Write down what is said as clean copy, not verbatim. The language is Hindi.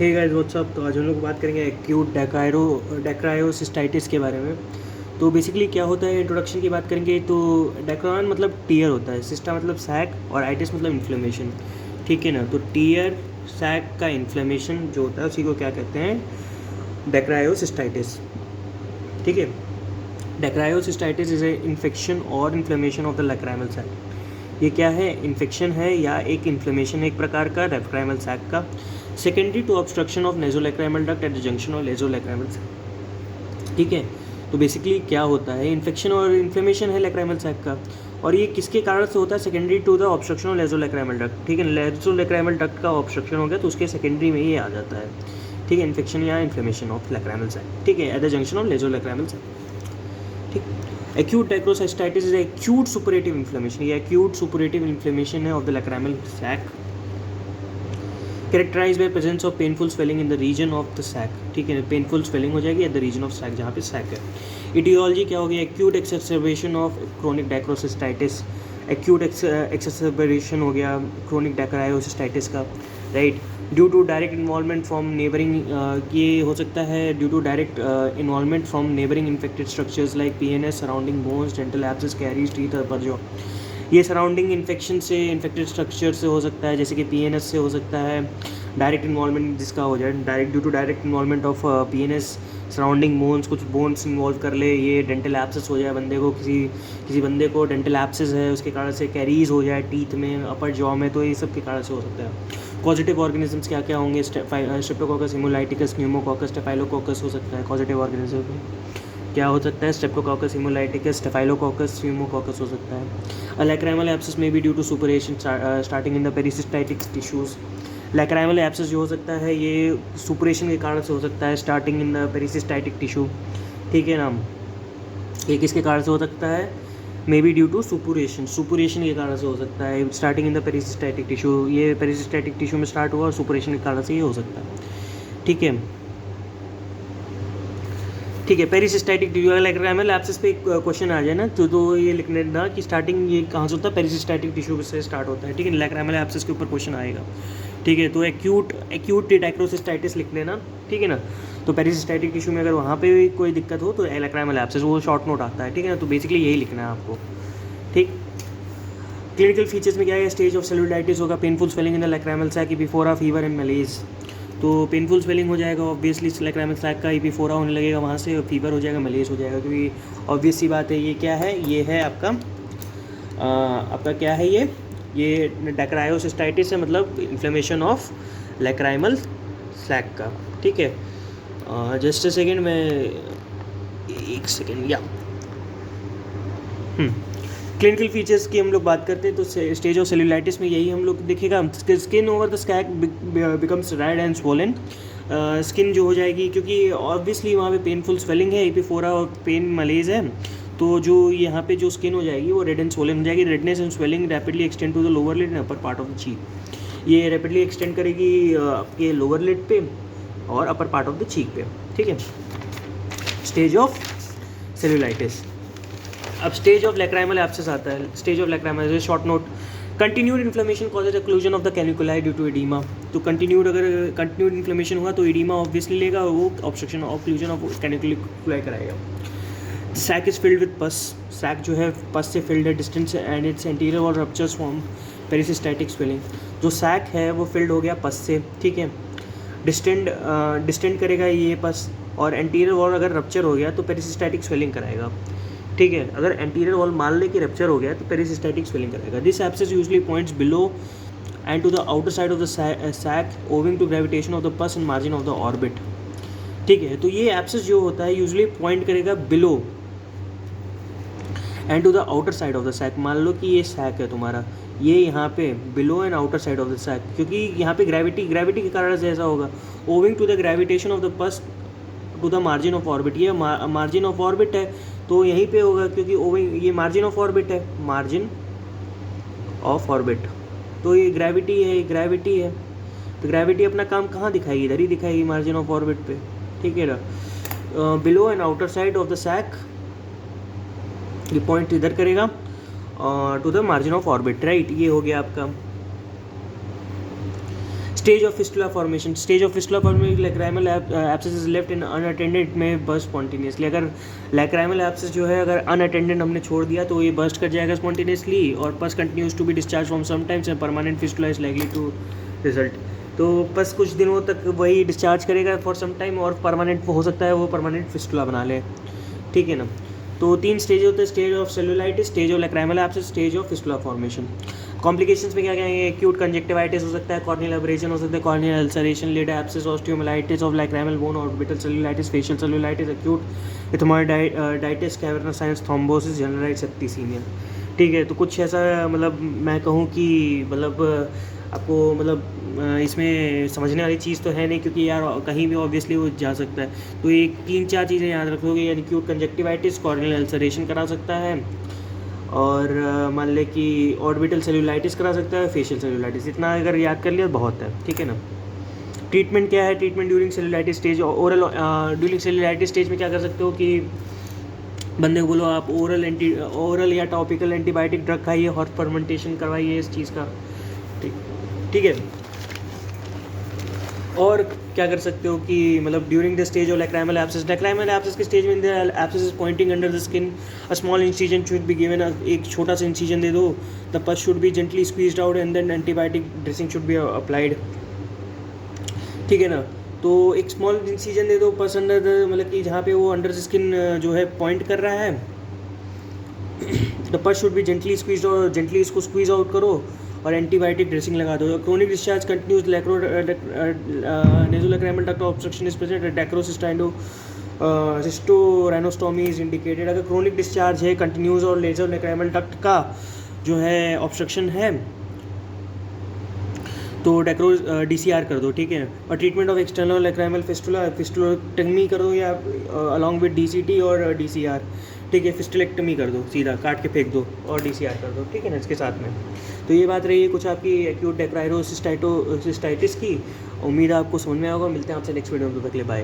Hey guys what's up. तो आज हम लोग बात करेंगे एक्यूट डैक्रायोसिस्टाइटिस के बारे में। तो बेसिकली क्या होता है, इंट्रोडक्शन की बात करेंगे तो डैक्रान मतलब टीयर होता है, सिस्टा मतलब सैक और आइटिस मतलब इन्फ्लेमेशन। ठीक है ना। तो टीयर सैक का इन्फ्लेमेशन जो होता है उसी को क्या कहते हैं, डैक्रायोसिस्टाइटिस। ठीक है। डैक्रायोसिस्टाइटिस इज ए इन्फेक्शन और inflammation of the lacrimal sac. ये क्या है, इन्फेक्शन है या एक इन्फ्लेमेशन है एक प्रकार का लैक्राइमल सैक का, secondary to obstruction of nasolacrimal duct at the junction of nasolacrimal sac. ठीक है। तो बेसिकली क्या होता है, इन्फेक्शन और इन्फ्लेमेशन है लैक्राइमल सैक का, और ये किसके कारण से होता है, secondary to the obstruction of nasolacrimal duct. ठीक है, नेजोलैक्राइमल डक्ट का ऑब्स्ट्रक्शन हो गया तो उसके सेकेंडरी में ये आ जाता है। ठीक है, इन्फेक्शन या इन्फ्लेमेशन ऑफ लैक्राइमल सैक। ठीक है, at the junction of nasolacrimal sac. ठीक। Acute dacryocystitis is acute suppurative inflammation, ये एक्यूट सुपरेटिव इन्फ्लेमेशन है of the lacrimal sac, characterise by presence of painful swelling in the region of the sac. ठीक है, पेनफुल स्वेलिंग हो जाएगी at the region of sac, जहाँ पे सैक है। इटियोलॉजी क्या हो गया, acute exacerbation of chronic dacryocystitis, acute exacerbation हो गया क्रोनिक डैक्रायोसिस्टाइटिस का, right. Due to direct involvement from neighbouring, ये हो सकता है due to direct involvement from neighbouring infected structures like PNS, surrounding bones, dental abscess, caries, teeth, upper jaw. ये सराउंडिंग इन्फेक्शन से, इन्फेक्टेड स्ट्रक्चर से हो सकता है, जैसे कि पीएनएस से हो सकता है, डायरेक्ट इन्वॉल्वमेंट जिसका हो जाए, direct due to direct involvement of PNS, surrounding bones, कुछ बोन्स इन्वॉल्व कर ले, ये डेंटल एब्सेस हो जाए बंदे को, किसी बंदे को डेंटल एब्सेस है उसके कारण से कैरीज हो जाए टीथ में, अपर जॉ में, तो ये सब के कारण से हो सकता है। पॉजिटिव ऑर्गेनिजम्स क्या क्या होंगे, स्ट्रेप्टोकोकस, हिमोलाइटिकस, न्यूमोकोकस, स्टेफाइलोकोकस हो सकता है पॉजिटिव ऑर्गेनिज्म। क्या हो सकता है, स्ट्रेप्टोकोकस, हिमोलाइटिकस, स्टेफाइलोकोकस, न्यूमोकोकस हो सकता है। लैक्राइमल एब्सेस में भी due to suppuration starting in the pericystitic tissues. Lacrimal abscess जो हो सकता है ये सुपरेशन के कारण से हो सकता है, starting in the pericystitic tissue. ठीक है ना। ये किसके कारण से हो सकता है, may be due to suppuration, suppuration के कारण से हो सकता है, starting in the pericystitic tissue, ये पेरिसिस्टाइटिक टिश्यू में स्टार्ट हुआ और सुपुरेशन के कारण से ये हो सकता है। ठीक है। ठीक है, पेरिसिस्टाइटिक लैक्राइमल एब्सेस पे एक क्वेश्चन आ जाए ना तो ये लिखने ना कि स्टार्टिंग ये कहाँ से होता है, पेरिसिस्टाइटिक टिश्यू से स्टार्ट होता है। ठीक है, लैक्राइमल एब्सेस के ऊपर क्वेश्चन आएगा। ठीक है, तो एक्यूट डैक्रोसिस्टाइटिस लिख लेना। ठीक है ना। तो पेरिसिस्टाइटिक टिश्यू में अगर वहाँ पे भी कोई दिक्कत हो तो लैक्राइमल एब्सेस, वो शॉर्ट नोट आता है। ठीक है ना। तो बेसिकली यही लिखना है आपको। ठीक। क्लिनिकल फीचर्स में क्या है, स्टेज ऑफ सेलुलाइटिस होगा, painful swelling in the lacrimal sac, before fever and malaise. तो पेनफुल स्वेलिंग हो जाएगा ऑब्वियसली, लैक्राइमल सैक का इपिफोरा होने लगेगा, वहाँ से फीवर हो जाएगा, मलेज हो जाएगा, क्योंकि ऑब्वियस सी बात है। ये क्या है, ये है आपका क्या है, ये डैक्रायोसिस्टाइटिस है, मतलब इन्फ्लेमेशन ऑफ लैक्राइमल सैक का। ठीक है। जस्ट अ सेकेंड, मैं एक सेकेंड या क्लिनिकल फीचर्स की हम लोग बात करते हैं तो स्टेज ऑफ सेलुलाइटिस में यही हम लोग देखेगा, skin over the sac becomes red and swollen. Skin जो हो जाएगी, क्योंकि ऑब्वियसली वहाँ पे पेनफुल स्वेलिंग है, एपिफोरा और पेन मलेज है, तो जो यहाँ पे जो स्किन हो जाएगी वो रेड एंड स्वोलन हो जाएगी। Redness and swelling rapidly extend to the lower lid and upper part of the cheek. ये रैपिडली एक्सटेंड करेगी आपके लोअर लिड पे और upper part of the cheek पे। ठीक है, स्टेज ऑफ सेलुलाइटिस। अब स्टेज ऑफ लैक्राइमल एब्सेस आता है। Stage of lacrimal, short note, continued inflammation causes occlusion of the canaliculi due to oedema. तो अगर कंटिन्यूड इन्फ्लेमेशन हुआ तो एडीमा ऑब्वियसली लेगा और वो ऑब्स्ट्रक्शन ऑक्लूजन ऑफ कैनिकुलाई कराएगा। Sac is filled with pus, sac जो है पस से फिल्ड है, distends and its anterior wall ruptures form pericystitic swelling. जो सैक है वो फिल्ड हो गया पस से। ठीक है, डिस्टेंड करेगा ये पस, और एंटीरियर वॉल अगर रप्चर हो गया तो पेरिसिस्टाइटिक स्वेलिंग कराएगा। ठीक है, अगर एंटीरियर वॉल मान ले कि रप्चर हो गया तो पेरिसिस्टाइटिक स्वेलिंग कराएगा। This abscess usually points below and to the outer side of the sac owing to gravitation of the pus and margin of the orbit. ठीक है, तो ये एब्सेस जो होता है यूजुअली पॉइंट करेगा below and to the outer side of the sac. मान लो कि ये सैक है तुम्हारा, ये यहाँ पे below and outer side of the sac, क्योंकि यहाँ पे ग्रेविटी के कारण से ऐसा होगा। Owing to the gravitation of the pus to the margin of orbit, ये मार्जिन ऑफ ऑर्बिट है तो यहीं पे होगा, क्योंकि ओविंग, ये मार्जिन ऑफ ऑर्बिट है, मार्जिन ऑफ ऑर्बिट, तो ये ग्रेविटी है, तो ग्रेविटी अपना काम कहाँ दिखाएगी, इधर ही दिखाएगी, मार्जिन ऑफ ऑर्बिट पे। ठीक है ना। Below and outer side of the sac, ये पॉइंट इधर करेगा to the margin of orbit, right. ये हो गया आपका stage of fistula formation, stage of fistula formation, lacrimal abscess is left in unattended may burst spontaneously. अगर लैक्राइमल एब्सेस जो है अगर अनअटेंडेड हमने छोड़ दिया तो ये बर्स्ट कर जाएगा स्पॉन्टेनियसली, और पस continues to be discharge from sometimes and permanent fistula is likely to result. तो पस कुछ दिनों तक वही डिस्चार्ज करेगा फॉर सम टाइम, और परमानेंट हो सकता है वो परमानेंट फिस्टुला बना ले, ठीक है ना। तो 3 स्टेज होते हैं, stage of cellulitis, stage of lacrimal abscess, stage of fistula formation. Complications में क्या क्या है, एक्यूट कंजक्टिवाइटिस हो सकता है, कॉर्नियल एब्रेशन हो सकता है, corneal ulceration, lid abscess, osteomyelitis of lacrimal bone, orbital cellulitis, facial cellulitis, acute ethmoiditis, cavernous sinus thrombosis, generalised septicaemia, ठीक है। तो कुछ ऐसा मतलब मैं कहूँ कि मतलब आपको मतलब इसमें समझने वाली चीज़ तो है नहीं, क्योंकि यार कहीं भी ऑब्वियसली वो जा सकता है। तो एक 3-4 चीज़ें याद रखोगे, यानी एक्यूट कंजक्टिवाइटिस, कॉर्नियल अल्सरेशन करा सकता है, और मान लें कि ऑर्बिटल सेलुलाइटिस करा सकता है, फेशियल सेलुलाइटिस, इतना अगर याद कर लिया तो बहुत है, ठीक है ना। ट्रीटमेंट क्या है, treatment during cellulitis stage, oral during cellulitis stage में क्या कर सकते हो कि बंदे को बोलो आप ओरल या टॉपिकल एंटीबायोटिक ड्रग खाइए, हॉट फर्मेंटेशन करवाइए इस चीज़ का, ठीक है। और क्या कर सकते हो कि मतलब during the stage of lacrimal abscess के स्टेज में abscess is pointing under the skin, a small incision should be given, एक छोटा सा इंसिजन दे दो, the pus should be gently squeezed out and then antibiotic dressing should be applied, ठीक है ना। तो एक स्मॉल इंसिजन दे दो पस अंडर द, मतलब कि जहाँ पे वो अंडर स्किन जो है पॉइंट कर रहा है, the pus should be gently squeezed, और जेंटली इसको स्क्वीज आउट करो और एंटीबायोटिक ड्रेसिंग लगा दो। Chronic discharge continues nasolacrimal duct obstruction is present, cystorhinostomy is indicated. अगर क्रोनिक डिस्चार्ज है कंटिन्यूज और नेज़ोलैक्राइमल डक्ट का जो है ऑब्स्ट्रक्शन है तो DCR कर दो, ठीक है। और ट्रीटमेंट ऑफ एक्सटर्नल लैक्राइमल फिस्टुलेक्टमी कर दो, या अलॉन्ग विद DCT और DCR, ठीक है। फिस्टुलेक्टमी कर दो, सीधा काट के फेंक दो, और DCR कर दो, ठीक है ना, इसके साथ में। तो ये बात रही है कुछ आपकी एक्यूट डेक्राइरोसिस्टाइटिस की। उम्मीद है आपको समझ में आएगा। मिलते हैं आपसे नेक्स्ट वीडियो में, तब तक के लिए बाय।